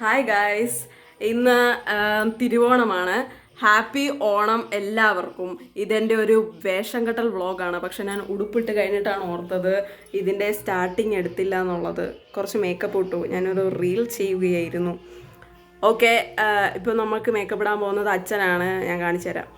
Hi guys, ഇന്ന് തിരുവോണമാണ്. Happy Onam എല്ലാവർക്കും. ഇതെൻ്റെ ഒരു വേഷം കെട്ടൽ വ്ളോഗാണ്. പക്ഷെ ഞാൻ ഉടുപ്പിട്ട് കഴിഞ്ഞിട്ടാണ് ഓർത്തത് ഇതിൻ്റെ സ്റ്റാർട്ടിങ് എടുത്തില്ല എന്നുള്ളത്. കുറച്ച് മേക്കപ്പ് ഇട്ടു, ഞാനൊരു റീൽ ചെയ്യുകയായിരുന്നു. ഓക്കെ, ഇപ്പോൾ നമുക്ക് മേക്കപ്പ് ഇടാൻ പോകുന്നത് അച്ഛനാണ്. ഞാൻ കാണിച്ചു തരാം.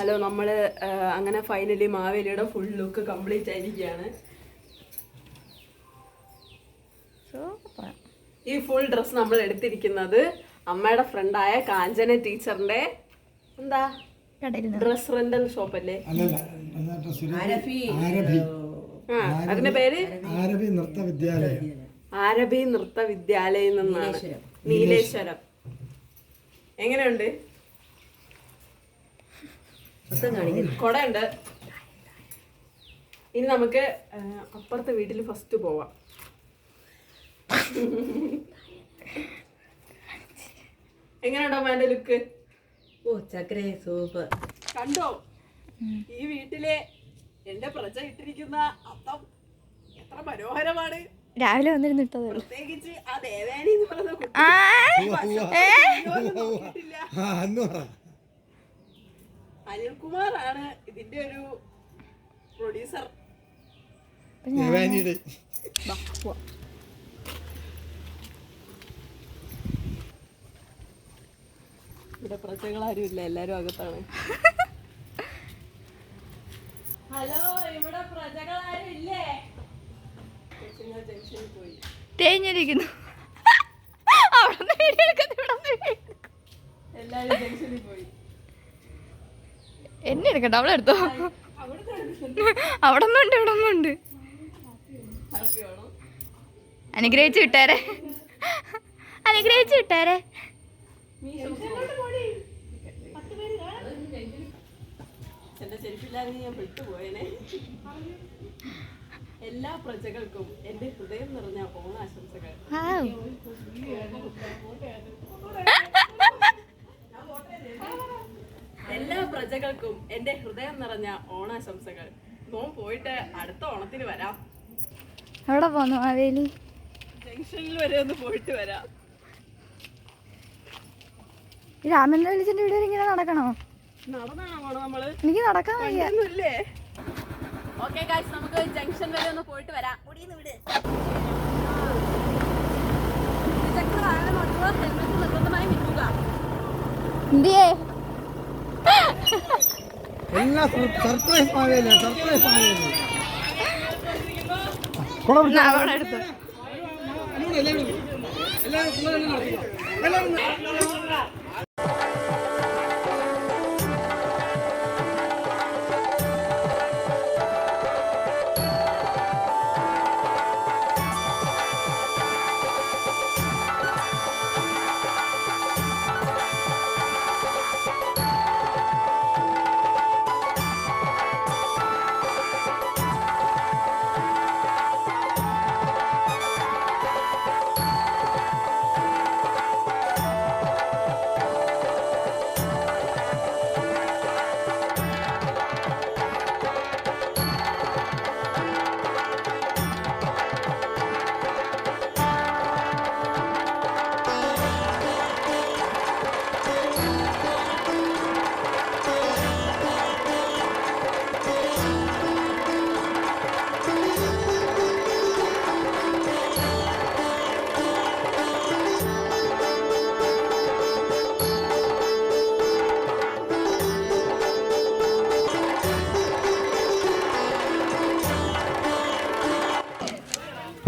ഹലോ, നമ്മൾ അങ്ങനെ ഫൈനലി മാവേലിയുടെ ഫുൾ ലുക്ക് കംപ്ലീറ്റ് ആയിരിക്കുകയാണ്. ഈ ഫുൾ ഡ്രസ് നമ്മൾ എടുത്തിരിക്കുന്നത് അമ്മയുടെ ഫ്രണ്ടായ കാഞ്ചന ടീച്ചറിന്റെ എന്താ ഡ്രസ് റെന്റൽ ഷോപ്പ് അല്ലേ? അതിന്റെ പേര് ആരബി നൃത്ത വിദ്യാലയം നിന്നാണ്, നീലേശ്വരം. എങ്ങനെയുണ്ട്? കൊടയുണ്ട്. ഇനി നമുക്ക് അപ്പുറത്തെ വീട്ടിൽ ഫസ്റ്റ് പോവാം. എങ്ങനെയുണ്ടോ എന്റെ ലുക്ക്? ഓ ചക്കരേ, സൂപ്പർ. കണ്ടോ ഈ വീട്ടിലെ എന്റെ പ്രജ ഇട്ടിരിക്കുന്ന അത്തം എത്ര മനോഹരമാണ്. രാവിലെ വന്നിരുന്നിട്ടത് പ്രത്യേകിച്ച് ആ ദേവേനി എന്ന് പറയുന്ന കുട്ടി. അനിൽകുമാറാണ് ഇതിന്റെ ഒരു പ്രൊഡ്യൂസർ. ഇവിടെ പ്രജകളാരും ഇല്ല, എല്ലാരും അകത്താണ്. ഹലോ, ഇവിടെ പ്രജകളാരും ഇല്ലേ? ജംഗ്ഷനിൽ പോയി തേഞ്ഞിരിക്കുന്നു. എല്ലാരും ജംഗ്ഷനിൽ പോയി. എന്നെ എടുക്കണ്ട, അവളെ എടുത്തോ. അവിടെ ഒന്നുണ്ട്, ഇവിടെ ഒന്നുണ്ട്. അനുഗ്രഹിച്ചു വിട്ടാരെ, അനുഗ്രഹിച്ചു വിട്ടാരെ. എല്ലാ പ്രജകൾക്കും എന്റെ ഹൃദയം നിറഞ്ഞ ഓണാശംസകൾ. എല്ലാ പ്രജകൾക്കും എന്റെ ഹൃദയം നിറഞ്ഞ ഓണാശംസകൾ. മോൻ പോയിട്ട് അടുത്ത ഓണത്തിന് വരാം. എവിടെ പോന്നു മാവേലി? ജംഗ്ഷനിൽ വരെ ഒന്ന് പോയിട്ട് വരാം. രാമേന്ദ്ര വലിച്ചന്റെ വീട് ഇങ്ങനെ നടക്കണോ? നടന്നാണോ പോണോ നമ്മള്? എനിക്ക് നടക്കാൻ വയ്യ. ഓക്കെ ഗായ്സ്, നമുക്ക് ജംഗ്ഷൻ വരെ ഒന്ന് പോയിട്ട് വരാം. നിർബന്ധമായി നിൽക്കുക. എന്തിയേ? Surprise Maveli, surprise Maveli.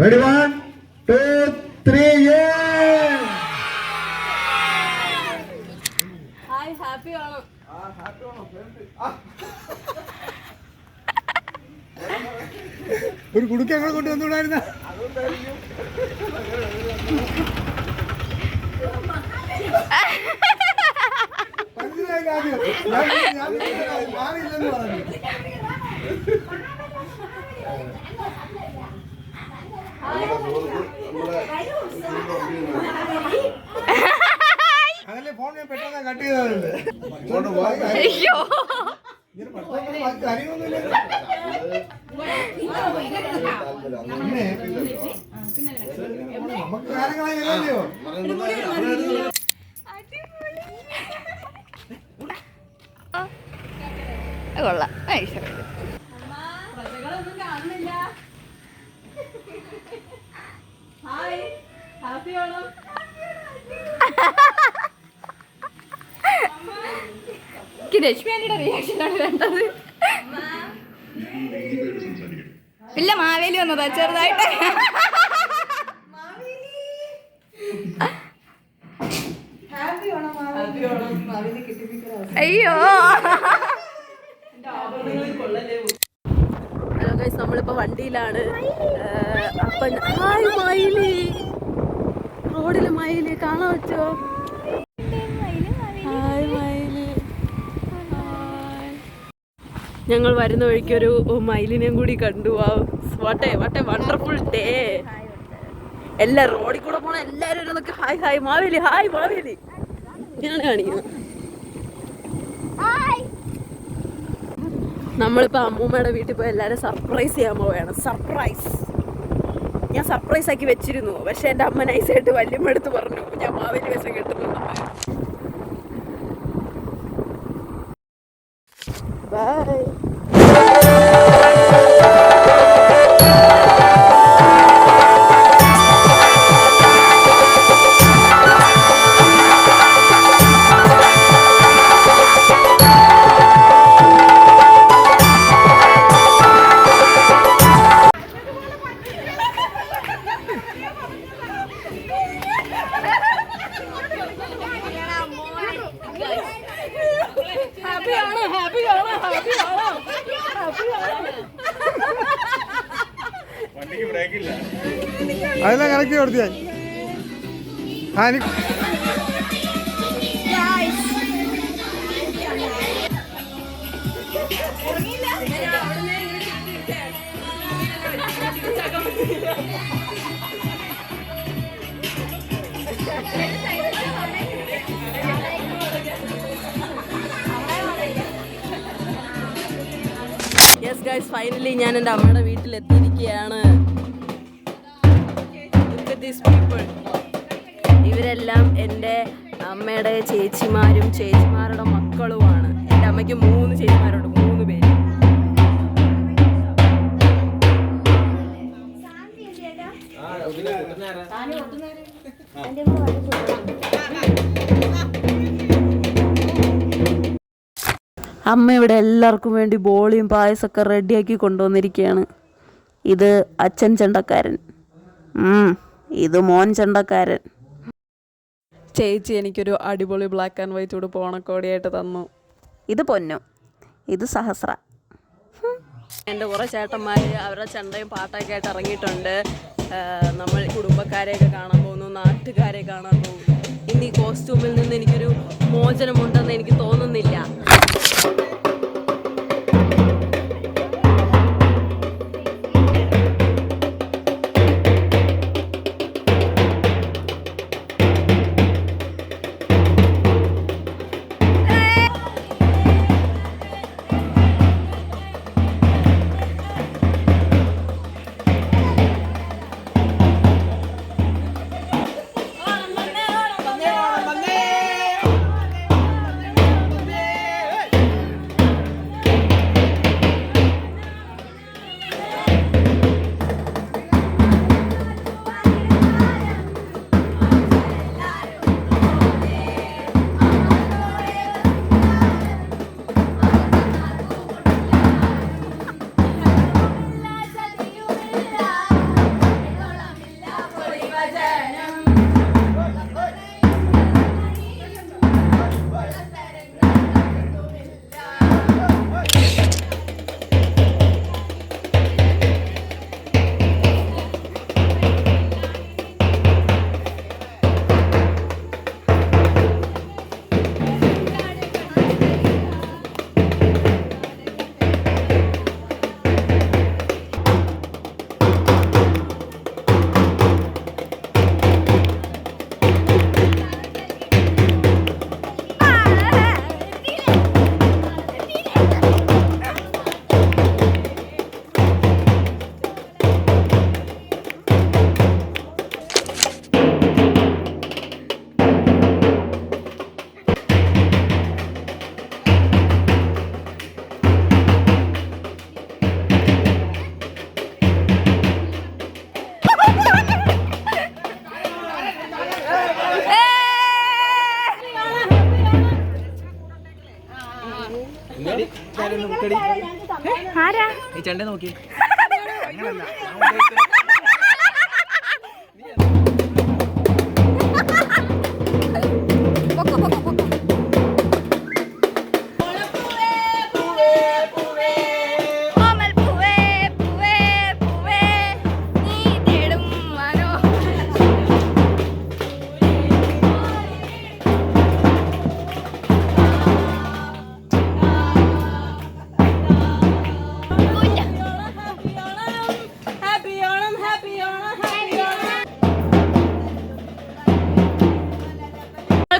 Ready, 1, 2, 3, yeah! Hi happy Onam. ഒരു കുടുക്ക ഞങ്ങൾ കൊണ്ടുവന്നുകൂടായിരുന്ന ഞാനില്ലെന്ന് പറഞ്ഞു. അതല്ലേ ഫോൺ ഞാൻ പെട്ടെന്ന് കട്ട് ചെയ്തതല്ലേ. അയ്യോ ഇങ്ങനെ പെട്ടെന്ന് കാര്യമൊന്നുമില്ല. നമുക്ക് കാര്യങ്ങളായി ഇല്ലല്ലോ. കൊള്ളാം. പ്രജകളൊന്നും കാണുന്നില്ല. Hi happy Onam. രശ്മി ആന്റിയുടെ റിയാക്ഷനാണ് വേണ്ടത്. ഇല്ല മാവേലി വന്നതാ ചെറുതായിട്ട്. അയ്യോ ഹലോ ഗൈസ്, നമ്മളിപ്പോ വണ്ടിയിലാണ്. അപ്പൊ ഹായ് മയില്, റോഡില് മയില് കാണാൻ പറ്റുമോ? ഹായ് മയില്. ഞങ്ങൾ വരുന്ന വഴിക്ക് ഒരു മയിലിനെയും കൂടി കണ്ടു. What A wonderful day. എല്ലാ റോഡിൽ കൂടെ പോണ എല്ലാരും hi hi Maveli, hi Maveli ഇങ്ങനെയാണ് കാണിക്കുന്നത്. നമ്മളിപ്പോൾ അമ്മൂമ്മയുടെ വീട്ടിൽ പോയി എല്ലാവരും സർപ്രൈസ് ചെയ്യാൻ പോവുകയാണ്. സർപ്രൈസ് ഞാൻ സർപ്രൈസ് ആക്കി വെച്ചിരുന്നു. പക്ഷെ എൻ്റെ അമ്മ നൈസായിട്ട് വല്യമ്മ എടുത്ത് പറഞ്ഞു ഞാൻ മാവേലി വേഷം കെട്ടുന്നു. ബൈ. അതെല്ലാം കറക്റ്റ് കൊടുത്തിയാ. യെസ് ഗൈസ്, ഫൈനലി ഞാൻ എൻ്റെ അമ്മയുടെ വീട്ടിലെത്തിയിരിക്കുകയാണ്. ഇവരെല്ലാം എൻ്റെ അമ്മയുടെ ചേച്ചിമാരും ചേച്ചിമാരുടെ മക്കളുമാണ്. എൻ്റെ അമ്മയ്ക്ക് 3 ചേച്ചിമാരുണ്ട്, 3 പേര്. അമ്മ ഇവിടെ എല്ലാവർക്കും വേണ്ടി ബോളിയും പായസമൊക്കെ റെഡിയാക്കി കൊണ്ടുവന്നിരിക്കുകയാണ്. ഇത് അച്ഛൻ ചെണ്ടക്കാരൻ, ഇത് മോൻ ചെണ്ടക്കാരൻ. ചേച്ചി എനിക്കൊരു അടിപൊളി ബ്ലാക്ക് ആൻഡ് വൈറ്റ് ഉടുപ്പ് ഓണക്കോടിയായിട്ട് തന്നു. ഇത് പൊന്നു, ഇത് സഹസ്ര. എൻ്റെ കുറേ ചേട്ടന്മാർ അവരുടെ ചെണ്ടയും പാട്ടൊക്കെ ആയിട്ട് ഇറങ്ങിയിട്ടുണ്ട്. നമ്മൾ കുടുംബക്കാരെയൊക്കെ കാണാൻ പോകുന്നു, നാട്ടുകാരെ കാണാൻ പോകുന്നു. ഇന്ന് ഈ കോസ്റ്റ്യൂമിൽ നിന്ന് എനിക്കൊരു മോചനമുണ്ടെന്ന് എനിക്ക് തോന്നുന്നില്ല. ആരാ ഈ ചെണ്ട നോക്കി പൊക്കോ പൊക്കോ പൊക്കോ ഓമൽ പൂവേ പൂവേ പൂവേ നീ തേടും മനോ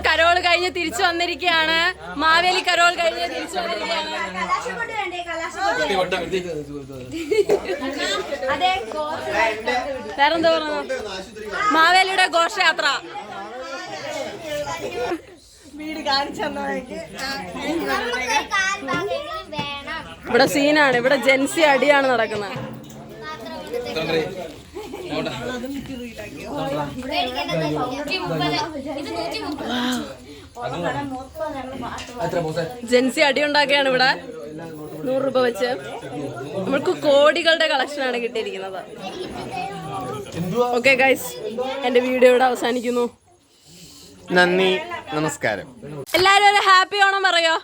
കരോൾ കഴിഞ്ഞ് തിരിച്ചു വന്നിരിക്കുകയാണ്. മാവേലി കരോൾ കഴിഞ്ഞ് തിരിച്ചു വന്നിരിക്കുകയാണ്. വേറെന്താ പറഞ്ഞു? മാവേലിയുടെ ഘോഷയാത്ര. ഇവിടെ സീനാണ്. ഇവിടെ ജെൻസി അടിയാണ് നടക്കുന്നത്. ജെൻസി അടി ഉണ്ടാക്കുകയാണ് ഇവിടെ 100 രൂപ വെച്ച്. നമ്മൾക്ക് കോടികളുടെ കളക്ഷനാണ് കിട്ടിയിരിക്കുന്നത്. ഓക്കെ ഗൈസ്, എന്റെ വീഡിയോ ഇവിടെ അവസാനിക്കുന്നു. നന്ദി, നമസ്കാരം. എല്ലാരും ഒരു ഹാപ്പി ഓണം പറയോ?